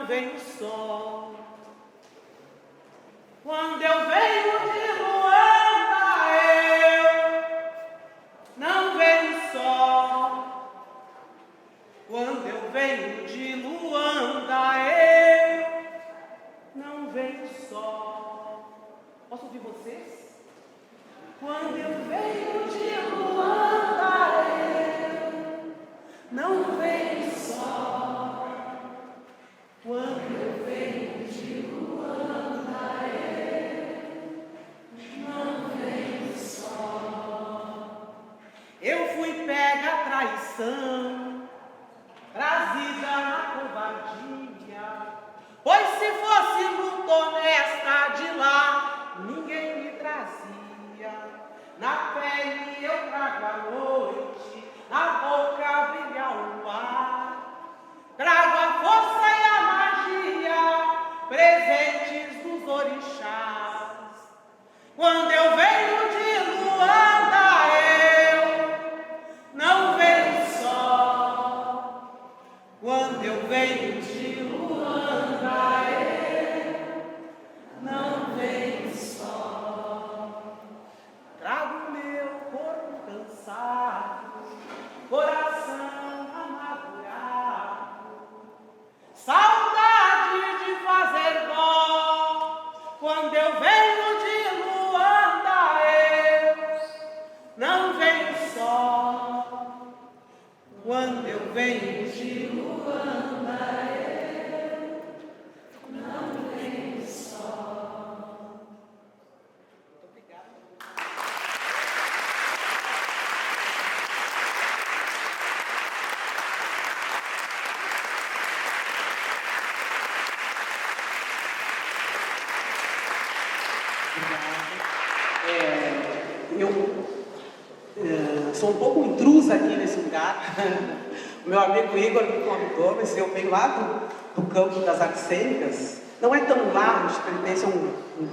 não vem o sol. Quando eu venho de Luanda, não vem o sol. Quando eu venho de Luanda, não vem o sol. Posso ouvir vocês? Quando eu venho de Luanda, não vem o sol. Quando eu venho de Luanda, não vem o sol. Eu fui pega a traição, trazida na covardia, pois se fosse muito honesta de lá, ninguém me trazia. Na pele eu trago a noite, na boca brilha o luar, trago a força e a magia, presentes dos orixás. Quando eu venho de Luanda, não venho só. Quando eu venho de Luanda, não venho só. Trago meu corpo cansado, coração amargurado, saudade de fazer dó. Quando eu venho de Luanda, não venho só. Quando eu venho de Luanda, não venho só. Muito obrigada. Eu sou um pouco intrusa aqui nesse lugar. O meu amigo Igor me convidou, mas eu venho lá do campo das artes cênicas. Não é tão lá, a gente pertence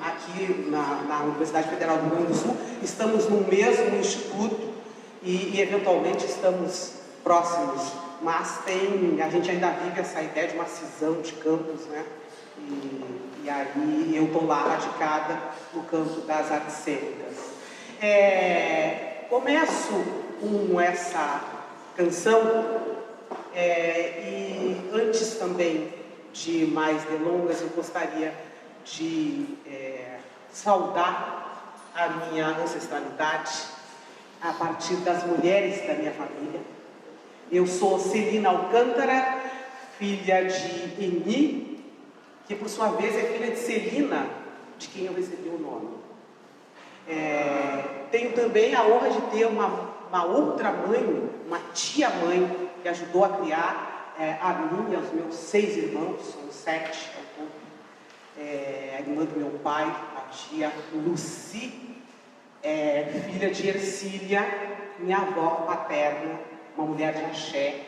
aqui na Universidade Federal do Rio Grande do Sul. Estamos no mesmo instituto e eventualmente estamos próximos. Mas a gente ainda vive essa ideia de uma cisão de campos, né? E aí eu estou lá radicada no campo das artes cênicas. Começo com essa canção e antes também de mais delongas eu gostaria de saudar a minha ancestralidade a partir das mulheres da minha família. Eu sou Celina Alcântara, filha de Eni, que por sua vez é filha de Celina, de quem eu recebi o nome. Tenho também a honra de ter uma outra mãe, uma tia-mãe, que ajudou a criar a mim e aos meus 6 irmãos, são 7 ao todo. A irmã do meu pai, a tia Luci, filha de Ercília, minha avó paterna, uma mulher de axé,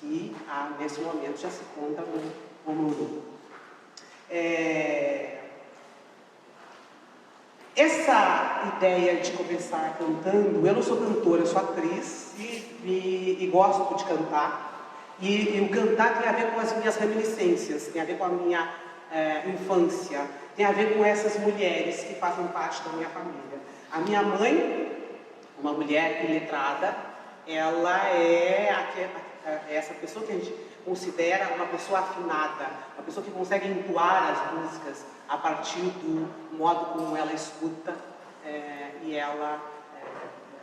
que nesse momento já se conta no Omuru. Essa ideia de começar cantando, eu não sou cantora, eu sou atriz e gosto de cantar. E o cantar tem a ver com as minhas reminiscências, tem a ver com a minha infância, tem a ver com essas mulheres que fazem parte da minha família. A minha mãe, uma mulher iletrada, ela é essa pessoa que a gente considera uma pessoa afinada, uma pessoa que consegue entoar as músicas a partir do modo como ela escuta e ela,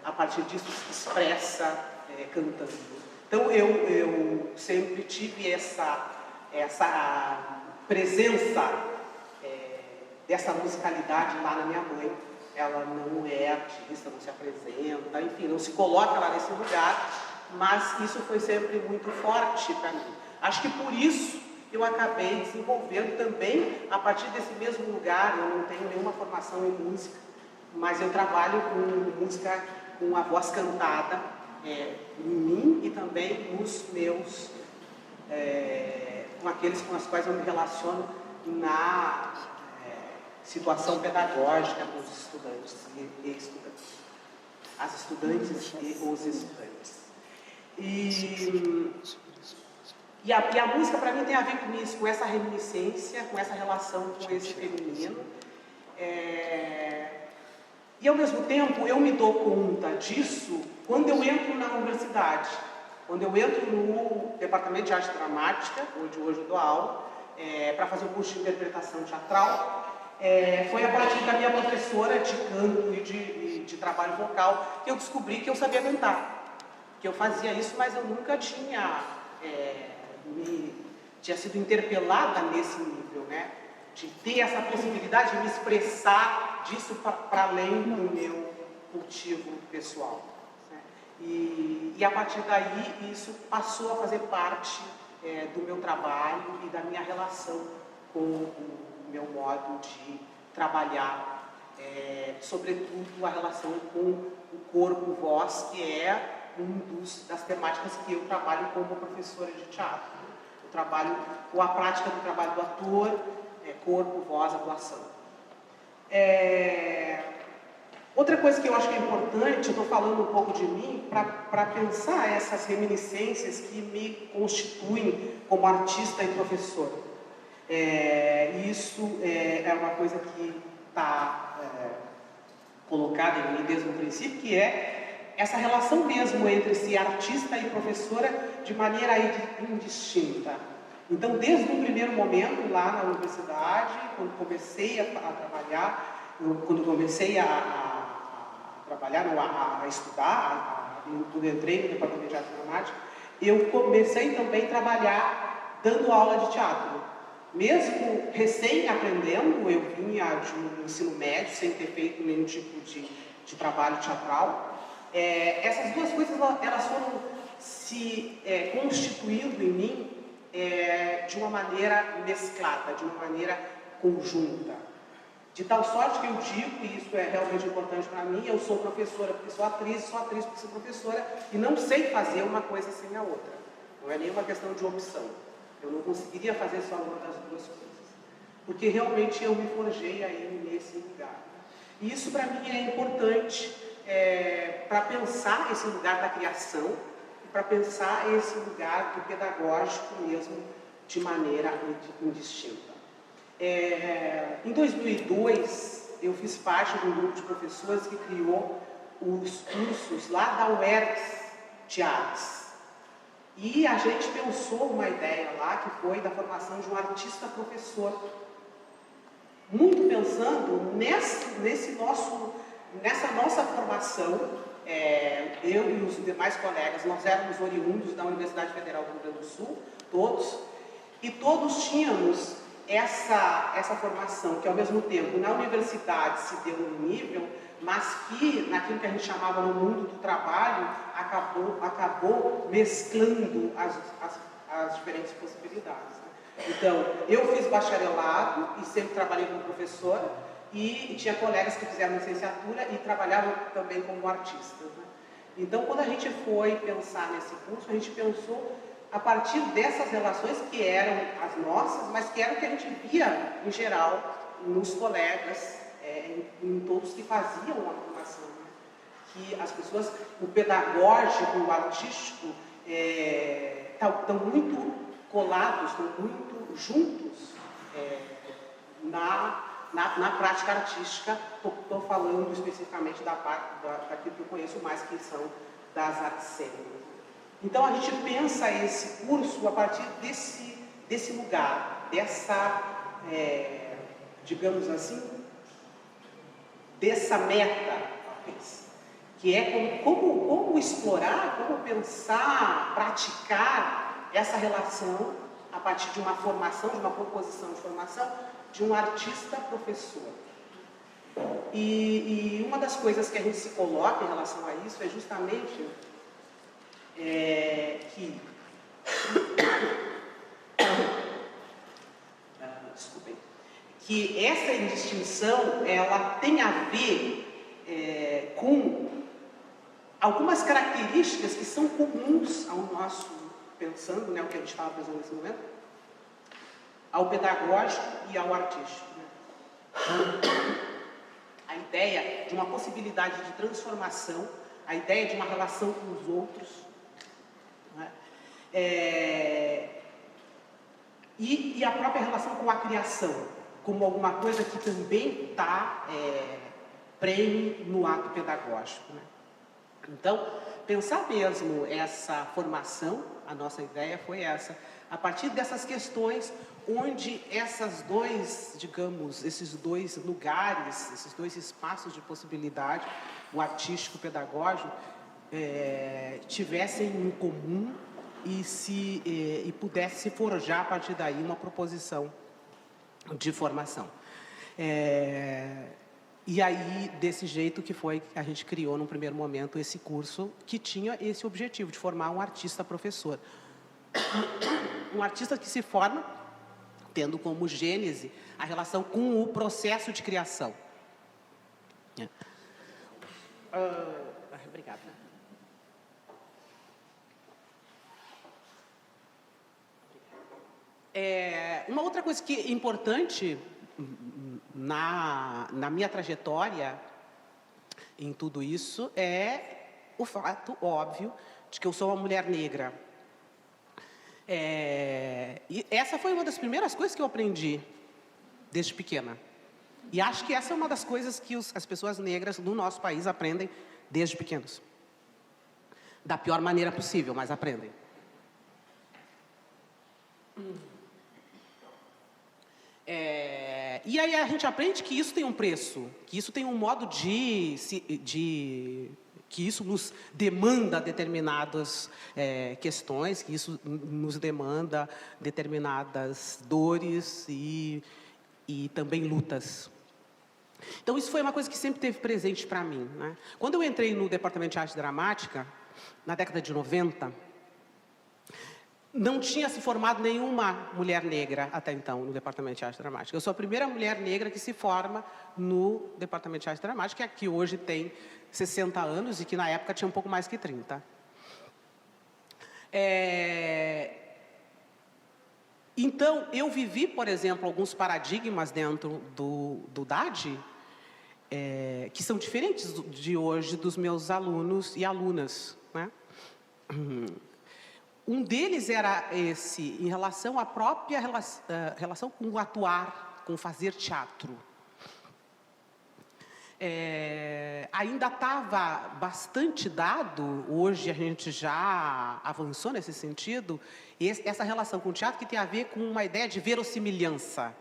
a partir disso, se expressa cantando. Então eu sempre tive essa presença dessa musicalidade lá na minha mãe. Ela não é artista, não se apresenta, enfim, não se coloca lá nesse lugar, mas isso foi sempre muito forte para mim. Acho que por isso eu acabei desenvolvendo também, a partir desse mesmo lugar. Eu não tenho nenhuma formação em música, mas eu trabalho com música, com a voz cantada em mim e também nos meus, com aqueles com os quais eu me relaciono na situação pedagógica com os estudantes e estudantes. As estudantes e os estudantes. E E a música, para mim, tem a ver com isso, com essa reminiscência, com essa relação com esse feminino. E, ao mesmo tempo, eu me dou conta disso quando eu entro na universidade. Quando eu entro no Departamento de Arte Dramática, onde hoje eu dou aula, para fazer o curso de interpretação teatral, foi a partir da minha professora de canto e de trabalho vocal que eu descobri que eu sabia cantar. Que eu fazia isso, mas eu nunca tinha sido interpelada nesse nível, né? De ter essa possibilidade de me expressar disso para além do meu cultivo pessoal. Né? E a partir daí, isso passou a fazer parte do meu trabalho e da minha relação com o meu modo de trabalhar, sobretudo a relação com o corpo-voz, que é das temáticas que eu trabalho como professora de teatro. Eu trabalho com a prática do trabalho do ator, corpo, voz, atuação. Outra coisa que eu acho que é importante, eu estou falando um pouco de mim, para pensar essas reminiscências que me constituem como artista e professor. Isso é uma coisa que está colocada em mim desde o princípio, que é essa relação mesmo entre ser artista e professora de maneira indistinta. Então, desde o primeiro momento lá na universidade, quando comecei a trabalhar, quando comecei a trabalhar, a estudar, quando entrei no Departamento de Arte Dramática, eu comecei também a trabalhar dando aula de teatro. Mesmo recém-aprendendo, eu vinha de um ensino médio, sem ter feito nenhum tipo de trabalho teatral. Essas duas coisas, elas foram se constituindo em mim de uma maneira mesclada, de uma maneira conjunta. De tal sorte que eu digo, e isso é realmente importante para mim, eu sou professora porque sou atriz porque sou professora, e não sei fazer uma coisa sem a outra. Não é nenhuma questão de opção. Eu não conseguiria fazer só uma das duas coisas. Porque realmente eu me forjei aí nesse lugar. E isso para mim é importante para pensar esse lugar da criação, para pensar esse lugar do pedagógico mesmo de maneira indistinta. Em 2002, eu fiz parte de um grupo de professores que criou os cursos lá da UERGS de artes. E a gente pensou uma ideia lá que foi da formação de um artista-professor. Muito pensando nessa nossa formação. Eu e os demais colegas, nós éramos oriundos da Universidade Federal do Rio Grande do Sul, todos, e todos tínhamos essa formação que, ao mesmo tempo, na universidade se deu um nível, mas que, naquilo que a gente chamava no mundo do trabalho, acabou mesclando as diferentes possibilidades. Né? Então, eu fiz bacharelado e sempre trabalhei como professora, e tinha colegas que fizeram licenciatura e trabalhavam também como artistas. Né? Então, quando a gente foi pensar nesse curso, a gente pensou a partir dessas relações que eram as nossas, mas que era o que a gente via, em geral, nos colegas, em todos que faziam a formação. Né? Que as pessoas, o pedagógico, o artístico, estão muito colados, estão muito juntos na prática artística. Estou falando especificamente daquilo que eu conheço mais, que são das artes cênicas. Então, a gente pensa esse curso a partir desse lugar, digamos assim, dessa meta, que é como explorar, como pensar, praticar essa relação a partir de uma formação, de uma proposição de formação, de um artista-professor. E uma das coisas que a gente se coloca em relação a isso é justamente que essa indistinção, ela tem a ver com algumas características que são comuns ao nosso, pensando, né, o que a gente estava pensando nesse momento, ao pedagógico e ao artístico. Né? A ideia de uma possibilidade de transformação, a ideia de uma relação com os outros, né? E a própria relação com a criação, como alguma coisa que também está prenhe no ato pedagógico, né? Então, pensar mesmo essa formação, a nossa ideia foi essa, a partir dessas questões onde esses dois lugares, esses dois espaços de possibilidade, o artístico e o pedagógico, tivessem em comum e pudesse se forjar a partir daí uma proposição de formação. E aí, desse jeito que foi, a gente criou, num primeiro momento, esse curso que tinha esse objetivo, de formar um artista-professor. Um artista que se forma tendo como gênese a relação com o processo de criação. Obrigada. Uma outra coisa que é importante na minha trajetória em tudo isso é o fato óbvio de que eu sou uma mulher negra. E essa foi uma das primeiras coisas que eu aprendi desde pequena. E acho que essa é uma das coisas que as pessoas negras do nosso país aprendem desde pequenos. Da pior maneira possível, mas aprendem. E aí a gente aprende que isso tem um preço, que isso tem um modo que isso nos demanda determinadas questões, que isso nos demanda determinadas dores e também lutas. Então isso foi uma coisa que sempre teve presente para mim, né? Quando eu entrei no Departamento de Arte Dramática, na década de 90, não tinha se formado nenhuma mulher negra até então no Departamento de Arte Dramática. Eu sou a primeira mulher negra que se forma no Departamento de Arte Dramática, que hoje tem 60 anos e que na época tinha um pouco mais que 30. Então, eu vivi, por exemplo, alguns paradigmas dentro do DAD, que são diferentes de hoje dos meus alunos e alunas, né? Um deles era esse, em relação à própria relação com o atuar, com fazer teatro. Ainda estava bastante dado, hoje a gente já avançou nesse sentido, essa relação com o teatro que tem a ver com uma ideia de verossimilhança,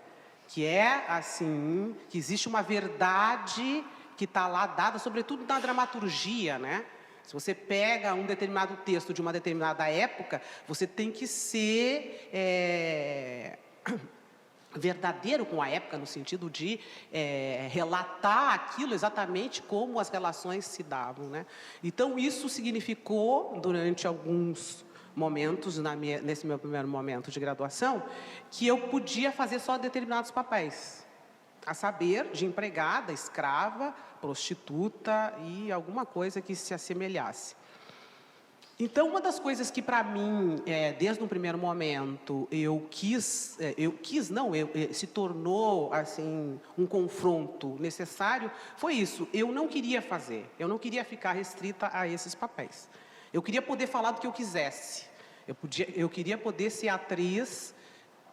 que é assim, que existe uma verdade que está lá dada, sobretudo na dramaturgia, né? Se você pega um determinado texto de uma determinada época, você tem que ser verdadeiro com a época, no sentido de relatar aquilo exatamente como as relações se davam, né? Então, isso significou, durante alguns momentos, nesse meu primeiro momento de graduação, que eu podia fazer só determinados papéis. A saber, de empregada, escrava, prostituta e alguma coisa que se assemelhasse. Então, uma das coisas que para mim, desde um primeiro momento, se tornou assim um confronto necessário, foi isso. Eu não queria fazer, eu não queria ficar restrita a esses papéis. Eu queria poder falar do que eu quisesse. Eu queria poder ser atriz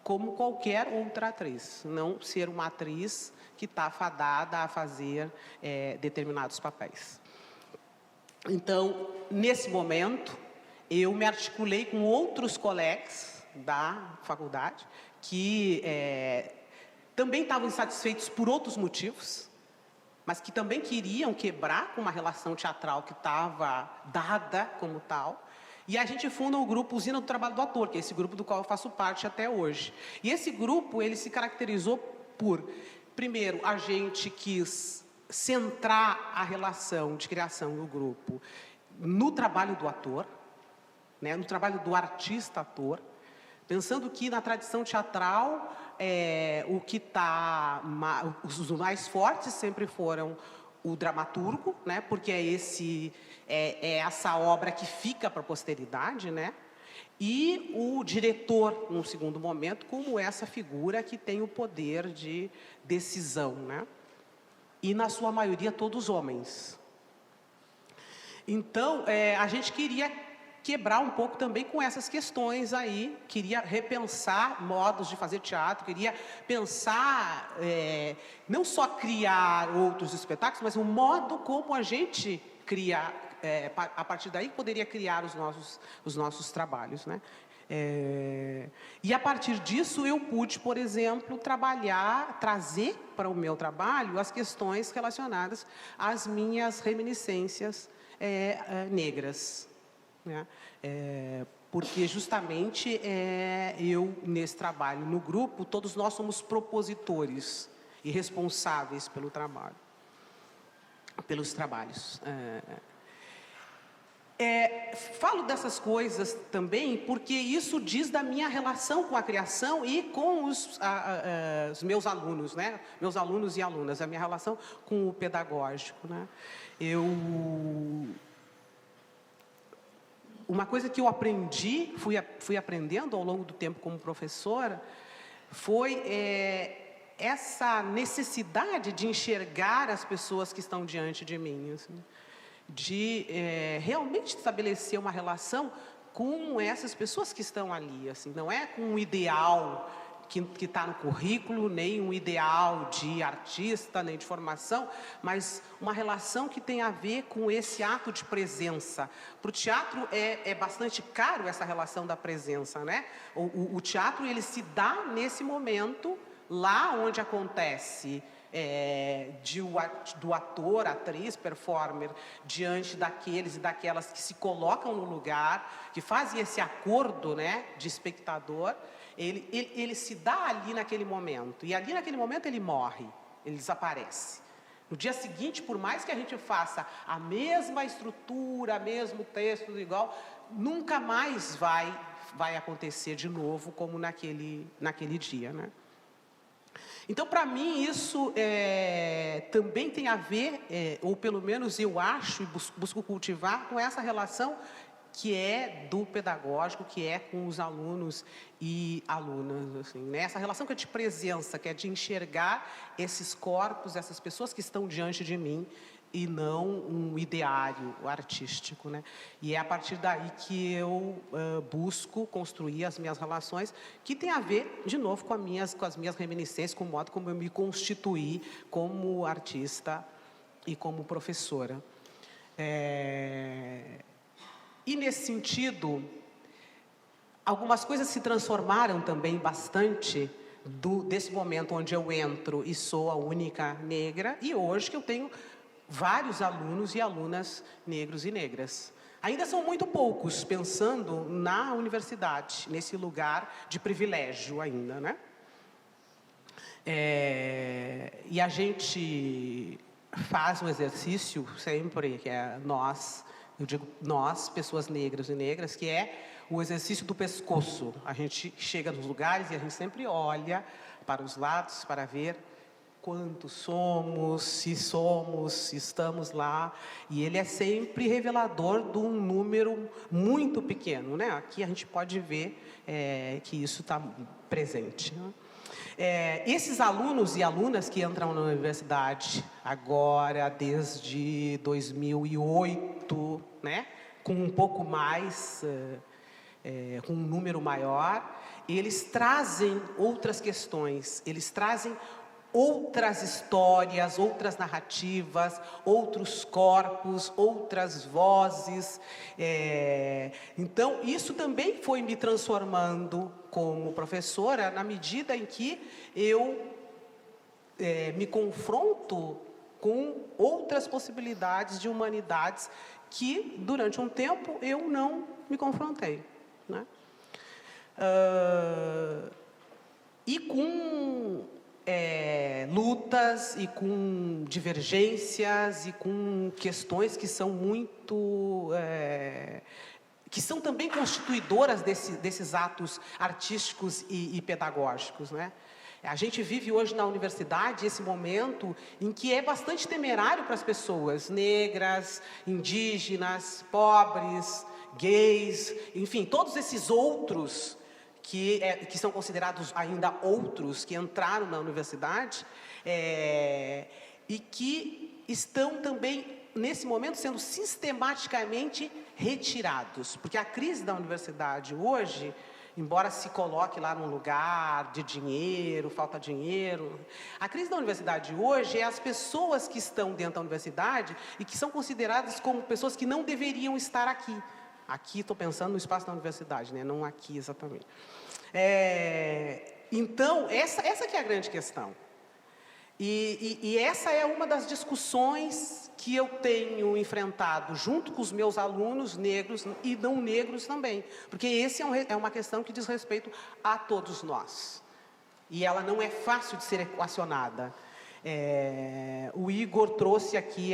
como qualquer outra atriz, não ser uma atriz que está fadada a fazer determinados papéis. Então, nesse momento, eu me articulei com outros colegas da faculdade que também estavam insatisfeitos por outros motivos, mas que também queriam quebrar com uma relação teatral que estava dada como tal. E a gente funda o grupo Usina do Trabalho do Ator, que é esse grupo do qual eu faço parte até hoje. E esse grupo, ele se caracterizou por, primeiro, a gente quis centrar a relação de criação do grupo no trabalho do ator, né, no trabalho do artista-ator, pensando que na tradição teatral, os mais fortes sempre foram o dramaturgo, né, porque é essa obra que fica para a posteridade, né, e o diretor, num segundo momento, como essa figura que tem o poder de decisão, né, e na sua maioria todos homens. Então, a gente queria quebrar um pouco também com essas questões aí, queria repensar modos de fazer teatro, queria pensar, não só criar outros espetáculos, mas o modo como a gente cria, a partir daí poderia criar os nossos trabalhos, né? E a partir disso eu pude, por exemplo, trazer para o meu trabalho as questões relacionadas às minhas reminiscências negras, né? Porque justamente eu, nesse trabalho, no grupo, todos nós somos propositores e responsáveis pelo trabalho, pelos trabalhos. Falo dessas coisas também porque isso diz da minha relação com a criação e com os meus alunos, né? Meus alunos e alunas, a minha relação com o pedagógico, né? Uma coisa que eu aprendi, fui aprendendo ao longo do tempo como professora, foi essa necessidade de enxergar as pessoas que estão diante de mim, assim, de realmente estabelecer uma relação com essas pessoas que estão ali, assim, não é com um ideal que está no currículo, nem um ideal de artista, nem de formação, mas uma relação que tem a ver com esse ato de presença. Para o teatro é bastante caro essa relação da presença, né? O teatro, ele se dá nesse momento, lá onde acontece do ator, atriz, performer, diante daqueles e daquelas que se colocam no lugar, que fazem esse acordo, né, de espectador. Ele se dá ali naquele momento, e ali naquele momento ele morre, ele desaparece. No dia seguinte, por mais que a gente faça a mesma estrutura, mesmo texto igual, nunca mais vai acontecer de novo como naquele dia, né? Então, para mim, isso também tem a ver, ou pelo menos eu acho e busco cultivar, com essa relação que é do pedagógico, que é com os alunos e alunas, assim, né? Essa relação que é de presença, que é de enxergar esses corpos, essas pessoas que estão diante de mim, e não um ideário artístico, né? E é a partir daí que eu busco construir as minhas relações, que tem a ver, de novo, com as minhas reminiscências, com o modo como eu me constituí como artista e como professora. E, nesse sentido, algumas coisas se transformaram também bastante desse momento onde eu entro e sou a única negra, e hoje que eu tenho vários alunos e alunas negros e negras. Ainda são muito poucos, pensando na universidade, nesse lugar de privilégio ainda, né? E a gente faz um exercício sempre, que é nós, eu digo nós, pessoas negras e negras, que é o exercício do pescoço. A gente chega nos lugares e a gente sempre olha para os lados para ver quantos somos, se estamos lá, e ele é sempre revelador de um número muito pequeno, né? Aqui a gente pode ver que isso está presente, né? Esses alunos e alunas que entram na universidade agora, desde 2008, né? Com um pouco mais, com um número maior, eles trazem outras questões, eles trazem outras histórias, outras narrativas, outros corpos, outras vozes. Então, isso também foi me transformando como professora, na medida em que eu me confronto com outras possibilidades de humanidades que, durante um tempo, eu não me confrontei, né? E com lutas e com divergências e com questões que são muito que são também constituidoras desses atos artísticos e pedagógicos, né? A gente vive hoje na universidade esse momento em que é bastante temerário para as pessoas negras, indígenas, pobres, gays, enfim, todos esses outros que são considerados ainda outros, que entraram na universidade, e que estão também, nesse momento, sendo sistematicamente retirados. Porque a crise da universidade hoje, embora se coloque lá num lugar de dinheiro, falta dinheiro, a crise da universidade hoje é as pessoas que estão dentro da universidade e que são consideradas como pessoas que não deveriam estar aqui. Aqui estou pensando no espaço da universidade, né? Não aqui exatamente. Então, essa que é a grande questão. E essa é uma das discussões que eu tenho enfrentado junto com os meus alunos negros e não negros também. Porque esse é uma questão que diz respeito a todos nós. E ela não é fácil de ser equacionada. O Igor trouxe aqui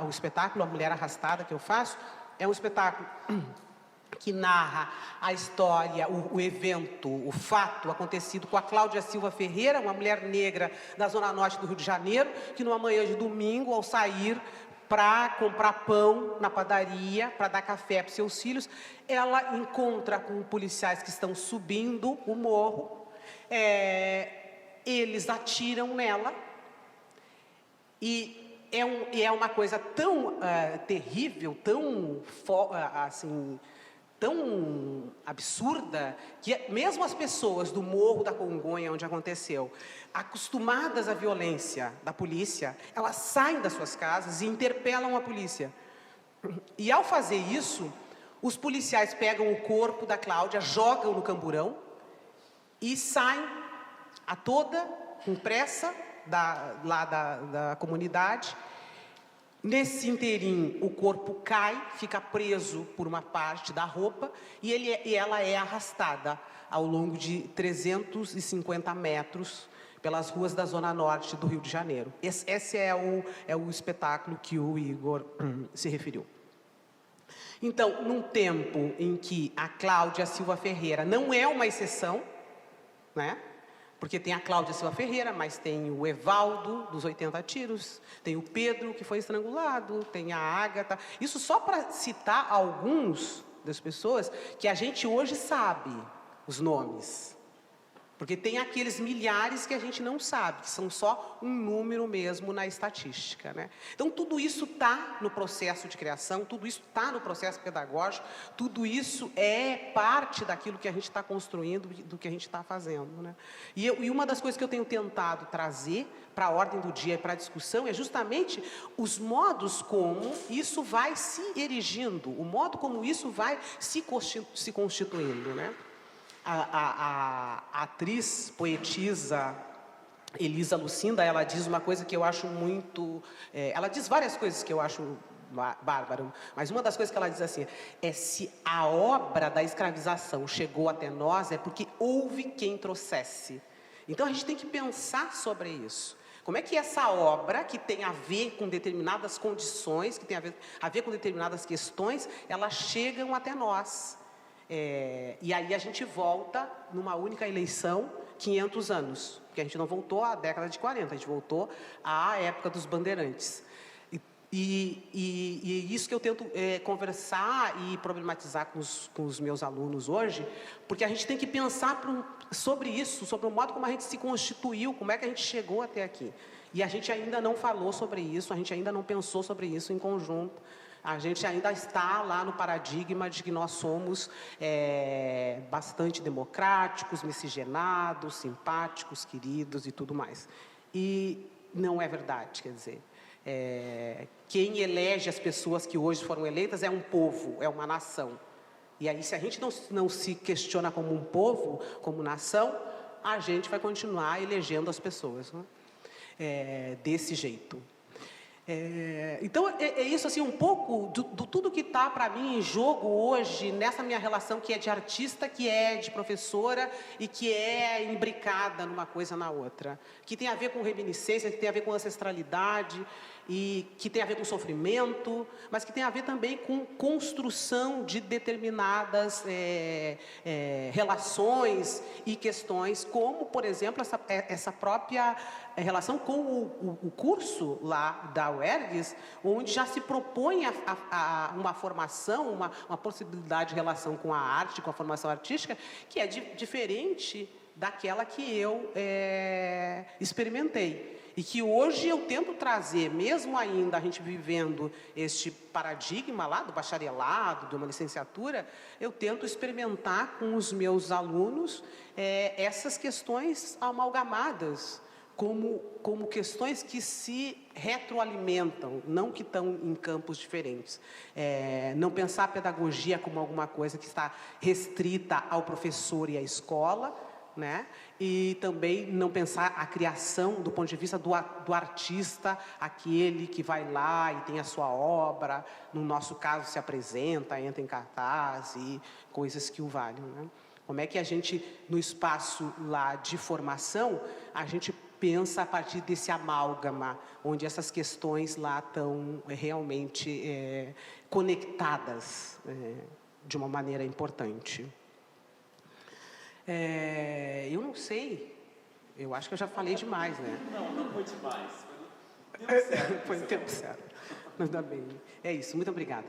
o espetáculo A Mulher Arrastada, que eu faço. É um espetáculo que narra a história, o evento, o fato acontecido com a Cláudia Silva Ferreira, uma mulher negra da Zona Norte do Rio de Janeiro, que numa manhã de domingo, ao sair para comprar pão na padaria, para dar café para seus filhos, ela encontra com policiais que estão subindo o morro, eles atiram nela, e é uma coisa tão terrível, tão assim, tão absurda, que mesmo as pessoas do Morro da Congonha, onde aconteceu, acostumadas à violência da polícia, elas saem das suas casas e interpelam a polícia. E ao fazer isso, os policiais pegam o corpo da Cláudia, jogam no camburão e saem a toda, com pressa, da comunidade. Nesse inteirinho, o corpo cai, fica preso por uma parte da roupa e ela é arrastada ao longo de 350 metros pelas ruas da Zona Norte do Rio de Janeiro. Esse é o espetáculo que o Igor se referiu. Então, num tempo em que a Cláudia Silva Ferreira não é uma exceção, né? Porque tem a Cláudia Silva Ferreira, mas tem o Evaldo, dos 80 tiros, tem o Pedro, que foi estrangulado, tem a Ágata. Isso só para citar alguns das pessoas que a gente hoje sabe os nomes. Porque tem aqueles milhares que a gente não sabe, que são só um número mesmo na estatística, né? Então, tudo isso está no processo de criação, tudo isso está no processo pedagógico, tudo isso é parte daquilo que a gente está construindo, do que a gente está fazendo, né? E uma das coisas que eu tenho tentado trazer para a ordem do dia e para a discussão é justamente os modos como isso vai se erigindo, o modo como isso vai se constituindo, né? A atriz, poetisa Elisa Lucinda, ela diz uma coisa que eu acho muito... ela diz várias coisas que eu acho bárbaro, mas uma das coisas que ela diz assim, se a obra da escravização chegou até nós, é porque houve quem trouxesse. Então a gente tem que pensar sobre isso. Como é que essa obra, que tem a ver com determinadas condições, que tem a ver com determinadas questões, elas chegam até nós? E aí a gente volta numa única eleição 500 anos, porque a gente não voltou à década de 40, a gente voltou à época dos bandeirantes. E isso que eu tento conversar e problematizar com os meus alunos hoje, porque a gente tem que pensar sobre isso, sobre o modo como a gente se constituiu, como é que a gente chegou até aqui. E a gente ainda não falou sobre isso, a gente ainda não pensou sobre isso em conjunto. A gente ainda está lá no paradigma de que nós somos bastante democráticos, miscigenados, simpáticos, queridos e tudo mais. E não é verdade, quer dizer, quem elege as pessoas que hoje foram eleitas é um povo, é uma nação. E aí, se a gente não se questiona como um povo, como nação, a gente vai continuar elegendo as pessoas, né? Desse jeito. Então, é isso assim, um pouco do tudo que está para mim em jogo hoje, nessa minha relação que é de artista, que é de professora e que é imbricada numa coisa na outra. Que tem a ver com reminiscência, que tem a ver com ancestralidade, e que tem a ver com sofrimento, mas que tem a ver também com construção de determinadas relações e questões, como, por exemplo, essa própria relação com o curso lá da UERGS, onde já se propõe uma formação, uma possibilidade de relação com a arte, com a formação artística, que é diferente daquela que eu experimentei. E que hoje eu tento trazer, mesmo ainda a gente vivendo este paradigma lá do bacharelado, de uma licenciatura, eu tento experimentar com os meus alunos essas questões amalgamadas, como questões que se retroalimentam, não que estão em campos diferentes. Não pensar a pedagogia como alguma coisa que está restrita ao professor e à escola, né? E também não pensar a criação do ponto de vista do artista, aquele que vai lá e tem a sua obra, no nosso caso se apresenta, entra em cartaz e coisas que o valham, né? Como é que a gente, no espaço lá de formação, a gente pensa a partir desse amálgama, onde essas questões lá estão realmente conectadas de uma maneira importante. Eu não sei, eu acho que eu já falei demais, né? Não foi demais. Deu certo. Foi o tempo certo. Mas ainda bem. É isso, muito obrigada.